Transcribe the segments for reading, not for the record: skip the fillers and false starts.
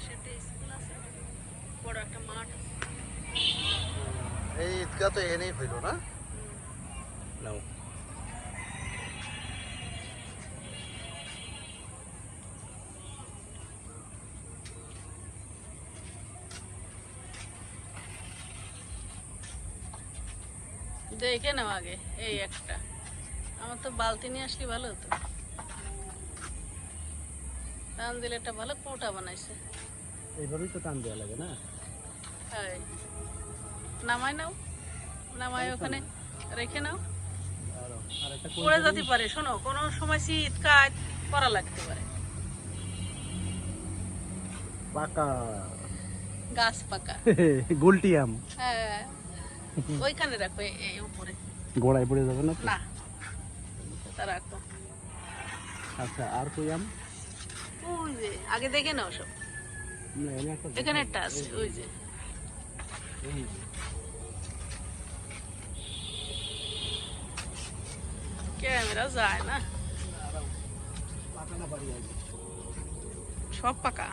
পাশে একটা স্কুল আছে, বড় একটা মাঠ আছে। এই ঈদগাহ তো এনেই হইল না? নাও দেখে নাও আগে এই একটা। আমার তো বালতি নিয়ে আসলে ভালো হতো। টান দিলে একটা ভালো কোটা বানাইছে। এইভাবেই তো টান দেওয়া লাগে না? হ্যাঁ, নামাই নাও, নামাই ওখানে রেখে নাও। পড়ে যেতে পারে, শোনো কোনো সময় শীত কাজ করা লাগতে পারে। পাকা গাছ পাকা গোলটি আম। হ্যাঁ, ওইখানে রাখো, এই উপরে। গোড়ায় পড়ে যাবে না তো? না, তা রাখো। আচ্ছা, আর কই আম? ওই যে আগে দেখে নাও সব। এখানে একটা আছে, ওই যে। ক্যামেরা যায় না, সব পাকা।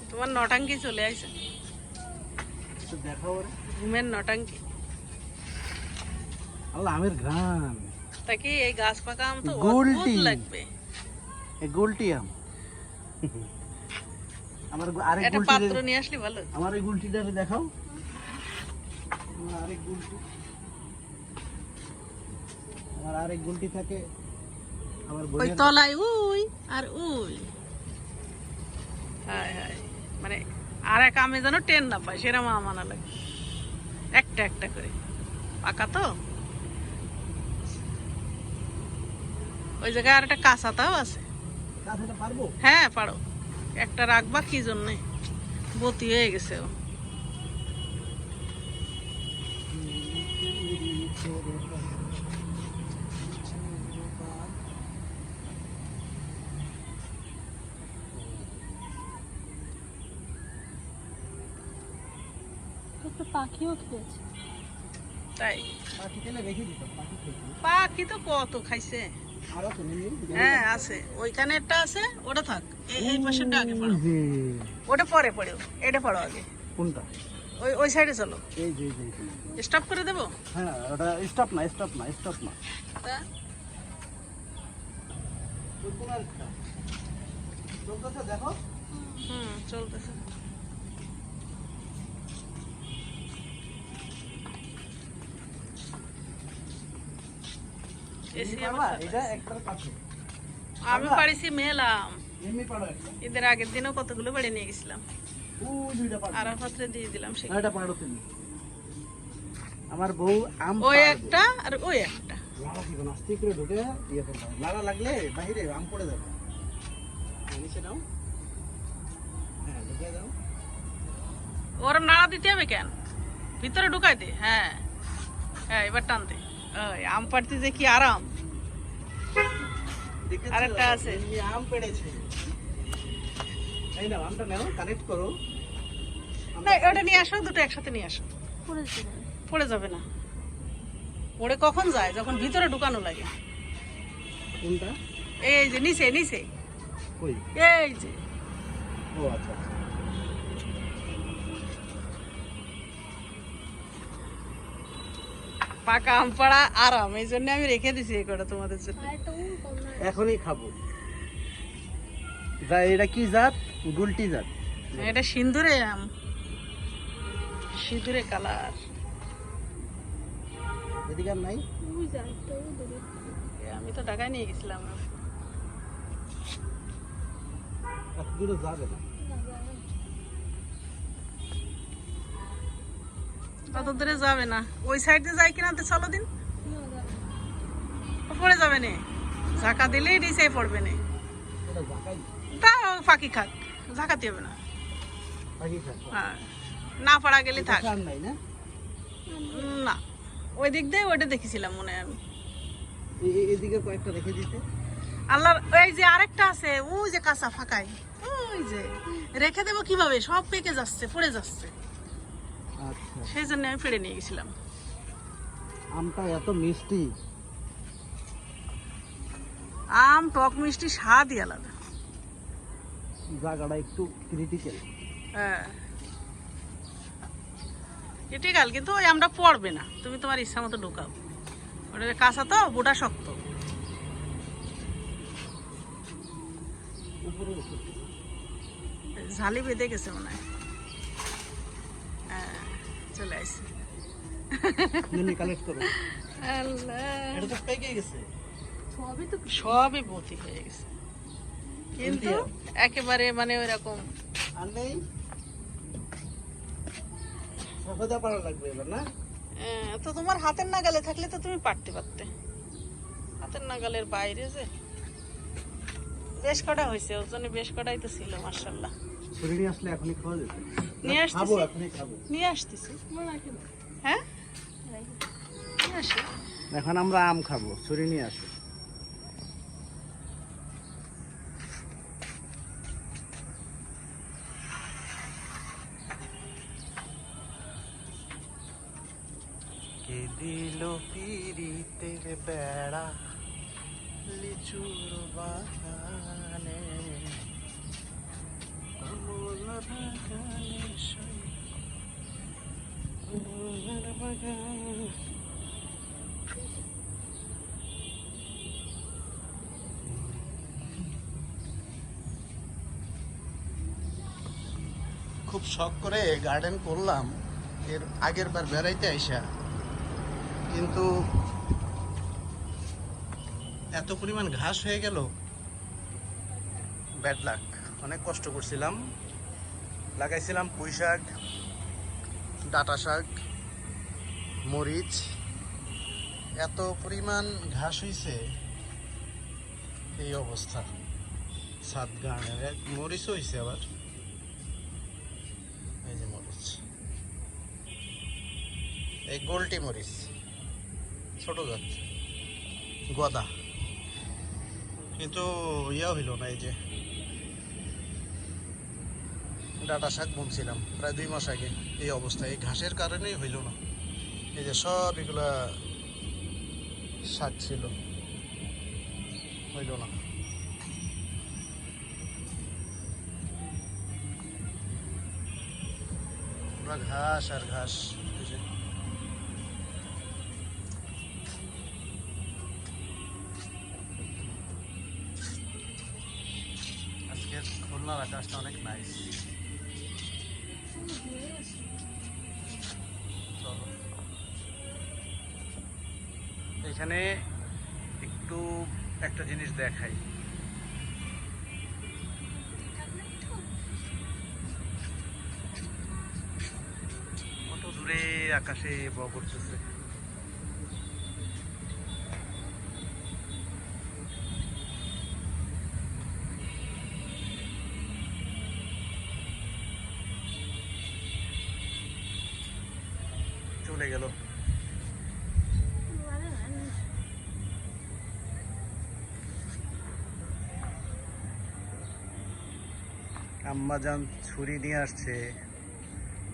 তোমার নটাঙ্কি চলে আসছে, দেখাও ঘুমের নটাঙ্কি। আল্লাহ, আমের ঘ্রাণ। তা কি এই গাছ পাকা আম তো গোলটি অদ্ভুত লাগবে। এই গোলটি আম। আমার আরেক একটা গুলটি, পাত্র নিয়ে আসলে ভালো। আমার এই গুলটিটা দেখাও। আমার আরেক গুলটি, আমার আরেক গুলটি থাকে আমার ওই বোনের। তলায় উই আর উই। হায় হায়, মানে আর এক আমে যেন টেন না পায় সেরকম আম আনা লাগে, একটা একটা করে। পাকা তো ওই জায়গায় আর একটা কাঁচাটাও আছে। কাঁচাটা পারবো? হ্যাঁ পারো, একটা রাখবা কি জন্যে, বতি হয়ে গেছে ও। পাখিও খেয়েছে তাই? পাখি খেলে রেখে দিতাম, পাখি খেয়েছে। পাখি তো কত খাইছে। আর আছে নেই? হ্যাঁ আছে, ওইখানে একটা আছে, ওটা থাক। এই পাশেরটা আগে পড়ো, ওটা পরে পড়ো, এটা পড়ো আগে। কোনটা? ওই ওই সাইডে চলো। এই যে স্টপ করে দেবো? হ্যাঁ, ওটা স্টপ না, স্টপ না, স্টপ না। তা ওই কোন আরেকটা চলতেছে, দেখো। চলতেছে। এটা একটার পাশে আমি পারিছি মেলাম, এমনি পাড়ো একটা। এদের আগের দিনও কতগুলো বাড়ি নিয়ে গেছিলাম, ওই দুইটা পাড়ো। আর পাত্রে দিয়ে দিলাম। এটা পাড়ো তুমি। আমার বউ আম ওই পাড়বে। একটা আর ওই একটা। লাড়া দিবে না, আস্তে করে ঢুকে ইয়ে করবে। লাড়া লাগলে বাইরে আম পড়ে যাবে। নিচে নাও, হ্যাঁ ঢুকে দাও। ওরা নাড়া দিতে হবে কেন, ভিতরে ঢুকাই দে। হ্যাঁ হ্যাঁ, এবার টানতে। ওই আম পাড়তে যে কি আরাম। দেখেছো? আরেকটা আছে। এমনি আম পেড়েছে। এই নাও, আমটা নাও, কানেক্ট করো। না, ওটা নিয়ে আসো, দুটো একসাথে নিয়ে আসো। পড়ে যাবে না, পড়ে কখন যায়, যখন ভিতরে ঢুকানো লাগে। কোনটা? এই যে নিচে নিচে, কই? এই যে। ও আচ্ছা আচ্ছা। পাকা আম পাড়া আরাম, এই জন্য আমি রেখে দিছি এই কটা তোমাদের জন্য। এখনই খাবো। এটা কি জাত? গুলটি জাত। এটা সিন্দুরে আম, সিঁদুরে কালার। এদিকে আর নাই? আমি তো ঢাকায় নিয়ে গেছিলাম। এত দূরে যাবে না। কত দূরে যাবে না, ওই সাইডে যাই কিনা তো চলো দিন। পড়ে যাবে না, ঝাঁকা দিলেই নিচে পড়বে না। এটা জাকাই তাও পাখি খাক, ঝাঁকাতে হবে না। পাখি খায়। হ্যাঁ, না পাড়া গেলে থাক। আর নাই না? না, ওই দিক দিয়ে ওইটা দেখেছিলাম মনে হয় আমি। এদিকে কয়েকটা রেখে দিতে। আল্লাহর এই যে আরেকটা আছে, ওই যে কাঁচা ফাঁকাই, ওই যে রেখে দেবো কিভাবে, সব পেকে যাচ্ছে, পড়ে যাচ্ছে। আচ্ছা, সেই জন্য আমি পেড়ে নিয়ে গেছিলাম। আমটা এত মিষ্টি। আম টক মিষ্টি স্বাদই আলাদা। জায়গাটা একটু ক্রিটিক্যাল। হ্যাঁ ক্রিটিক্যাল, কিন্তু ওই আমটা পড়বে না, তুমি তোমার ইচ্ছা মতো ঢুকাও। ওটা কাঁচা তো, বোটা শক্ত। উপরে ঝালি বেঁধে গেছে মনে হয়। হ্যাঁ চলে আসছে। কালেক্ট করো। আল্লাহ, এটা তো পেকে গেছে। সবই বতি হয়ে গেছে, কিন্তু একেবারে মানে ওইরকম। আর নেই, সফেদা পাড়া লাগবে এবার না? তো তোমার হাতের নাগালে থাকলে তো তুমি পারতে পারতে, হাতের নাগালের বাইরে যে। বেশ কটা হয়েছে, ওর জন্য বেশ কটাই তো ছিল মাশাআল্লাহ। ছুরি নিয়ে আসলে এখনই খাওয়া যেত। নিয়ে আসতেছি, খাবো, এখনই খাবো। নিয়ে আসতেছি। হ্যাঁ নিয়ে আসি। এখন আমরা আম খাবো, ছুরি নিয়ে আসো। কে দিল পিরিতের বেড়া লিচুর বাগানে, কমল বাগানে কমলার বাগান। খুব শখ করে গার্ডেন করলাম এর আগের বার বেড়াইতে আইসা, কিন্তু এত পরিমাণ ঘাস হয়ে গেল, ব্যাড লাক। অনেক কষ্ট করছিলাম, লাগাইছিলাম পুঁই শাক, ডাঁটা শাক, মরিচ, এত পরিমাণ ঘাস হয়েছে, এই অবস্থা। সাত গানের মরিচও হয়েছে আবার, এই যে মরিচ, এই গোলটি মরিচ, ছোট গাছ, গদা, কিন্তু ইয়া হইল না। এই যে ডাঁটা শাক বুনছিলাম প্রায় 2 মাস আগে, এই অবস্থা, এই ঘাসের কারণেই হইল না। এই যে সব এগুলা শাক ছিল, হইল না। পুরা ঘাস আর ঘাস। এই যে আজকের খুলনার আকাশটা অনেক নাইস। এখানে একটু একটা জিনিস দেখাই, কত দূরে আকাশে বব করতেছে। চলে গেল। আম্মাজান ছুরি নিয়ে আসছে,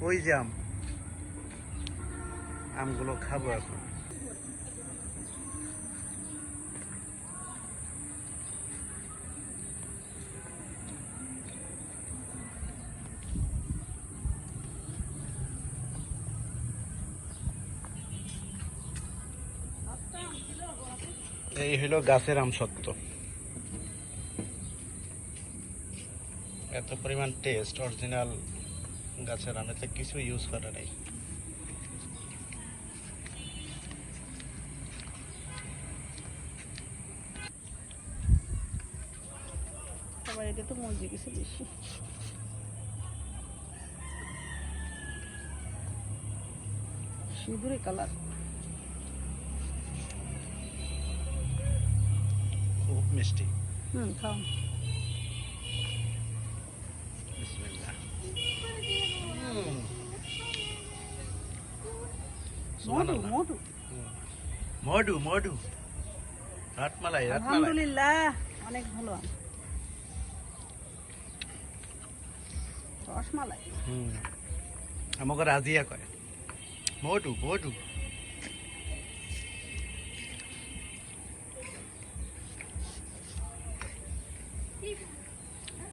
ওই যে আমগুলো খাবো এখন। এই হলো গাছের আম সত্য, এত পরিমাণ টেস্ট, অরিজিনাল গাছের আমেতে কিছু ইউজ করা নেই। সবাই এটা তো মজে গেছে বেশি। সিঁদুরে কালার, খুব মিষ্টি। খাও। বিসমিল্লাহ। মধু মধু মধু মধু, রাতমালাই রাতমালাই। আলহামদুলিল্লাহ, অনেক ভালো আম। রসমালাই আমাকে রাজিয়া কয়। মোটু মোটু